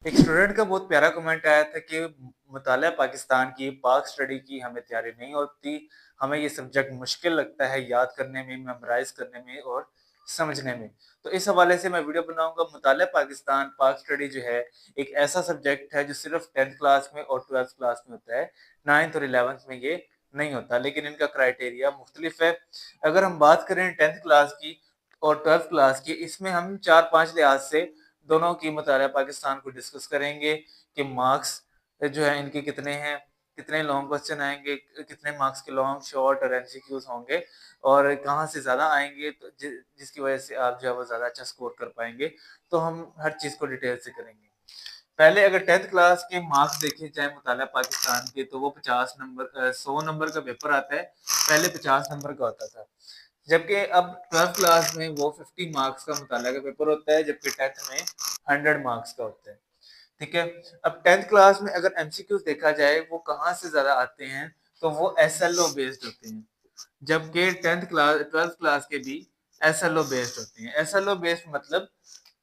एक स्टूडेंट का बहुत प्यारा कमेंट आया था कि मुतालिया पाकिस्तान की, पाक स्टडी की हमें तैयारी नहीं होती। हमें ये सब्जेक्ट मुश्किल लगता है याद करने में, मेमोराइज़ करने में और समझने में। तो इस हवाले से मैं वीडियो बनाऊँगा। मुतालिया पाकिस्तान, पाक स्टडी जो है, एक ऐसा सब्जेक्ट है जो सिर्फ़ 10th क्लास में और 12th क्लास में होता है। 9th और 11th में ये नहीं होता, लेकिन इनका क्राइटेरिया मुख्तलिफ है। अगर हम बात करें 10th क्लास की और 12th क्लास की, इसमें हम 4-5 लिहाज से दोनों की मुतालिया पाकिस्तान को डिस्कस करेंगे कि मार्क्स जो है इनके कितने हैं, कितने लॉन्ग क्वेश्चन आएँगे, कितने मार्क्स के लॉन्ग, शॉर्ट और एमसीक्यूज़ होंगे और कहाँ से ज़्यादा आएँगे तो जिसकी वजह से आप जो है वो ज़्यादा अच्छा स्कोर कर पाएँगे। तो हम हर चीज़ को डिटेल से करेंगे। पहले अगर 10th क्लास के मार्क्स देखे जाएँ मुतालिया पाकिस्तान के तो वो 50 नंबर 100 नंबर का पेपर आता है, पहले 50 नंबर का होता था। जबकि अब 12th क्लास में वो 50 मार्क्स का मुताला का पेपर होता है, जबकि 10th में 100 मार्क्स का होता है। ठीक है? अब 10th क्लास में अगर एमसीक्यूज़ देखा जाए, वो कहाँ से ज़्यादा आते हैं, तो वो एसएलओ बेस्ड होते हैं। जबकि 12th क्लास के भी एसएलओ बेस्ड होते हैं। एसएलओ बेस्ड मतलब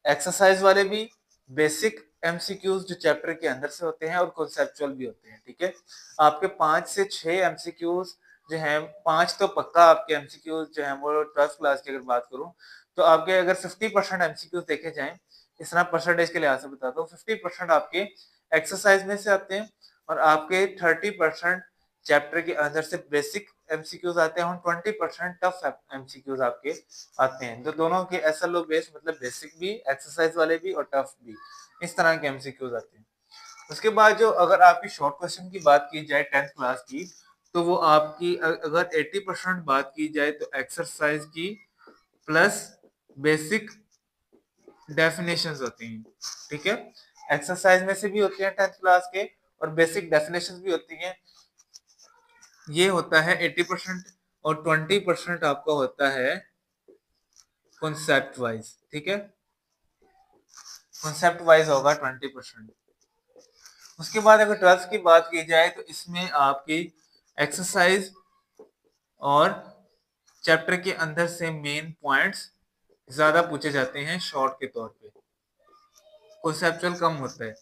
एक्सरसाइज वाले भी, बेसिक एमसीक्यूज़ जो चैप्टर के अंदर से होते हैं और कॉन्सेप्चुअल भी होते हैं, ठीक है? आपके 5 से 6 एमसीक्यूज़ जो हैं, 5 तो पक्का आपके एमसीक्यूज़ जो हैं वो 12th क्लास की अगर बात करूँ, तो आपके अगर 50% एमसीक्यूज़ देखे जाएँ, इतना परसेंटेज के लिहाज से बताता हूँ, 50% आपके एक्सरसाइज में से आते हैं और आपके 30% चैप्टर के अंदर से बेसिक एमसीक्यूज़ आते हैं और 20% टफ एमसीक्यूज़ आपके आते हैं। तो दोनों के एसएलओ बेस्ड मतलब बेसिक भी, एक्सरसाइज वाले भी और टफ भी, इस तरह के एमसीक्यूज़ आते हैं। उसके बाद जो अगर आपकी शॉर्ट क्वेश्चन की बात की जाए 10th क्लास की, तो वो आपकी अगर 80% बात की जाए तो एक्सरसाइज की प्लस बेसिक डेफिनेशंस होती हैं, ठीक है? एक्सरसाइज में से भी होते हैं 10th क्लास के और बेसिक डेफिनेशंस भी होती हैं। ये होता है 80% और 20% आपका होता है कॉन्सेप्ट वाइज, ठीक है? कॉन्सेप्ट वाइज होगा 20%। उसके बाद अगर 12th की बात की जाए तो इसमें आपकी एक्सरसाइज और चैप्टर के अंदर से मेन पॉइंट्स ज्यादा पूछे जाते हैं शॉर्ट के तौर पे, कॉन्सेप्चुअल कम होता है।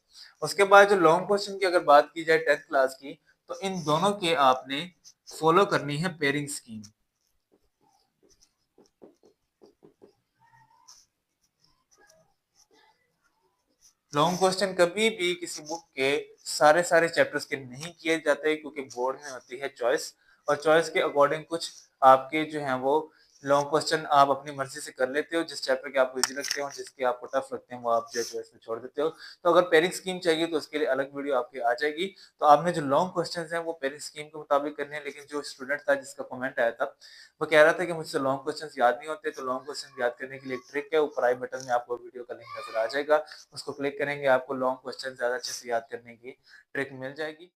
उसके बाद जो लॉन्ग क्वेश्चन की अगर बात की जाए 10th क्लास की, तो इन दोनों के आपने फॉलो करनी है पेयरिंग स्कीम। लॉन्ग क्वेश्चन कभी भी किसी बुक के सारे चैप्टर्स के नहीं किए जाते, क्योंकि बोर्ड में होती है चॉइस और चॉइस के अकॉर्डिंग कुछ आपके जो हैं वो लॉन्ग क्वेश्चन आप अपनी मर्जी से कर लेते हो, जिस चैप्टर के आपको इजी लगते हो, जिसके आपको टफ लगते हैं वो आप जो चॉइस में छोड़ देते हो। तो अगर पेयरिंग स्कीम चाहिए तो उसके लिए अलग वीडियो आपकी आ जाएगी। तो आपने जो लॉन्ग क्वेश्चन हैं वो पेयरिंग स्कीम के मुताबिक करने हैं। लेकिन जो स्टूडेंट था जिसका कमेंट आया था, वो कह रहा था कि मुझसे लॉन्ग क्वेश्चंस याद नहीं होते, तो लॉन्ग क्वेश्चन याद करने के लिए एक ट्रिक है, ऊपर आई बटन में आपको वीडियो का लिंक नजर आ जाएगा, उसको क्लिक करेंगे, आपको लॉन्ग क्वेश्चन ज़्यादा अच्छे से याद करने की ट्रिक मिल जाएगी।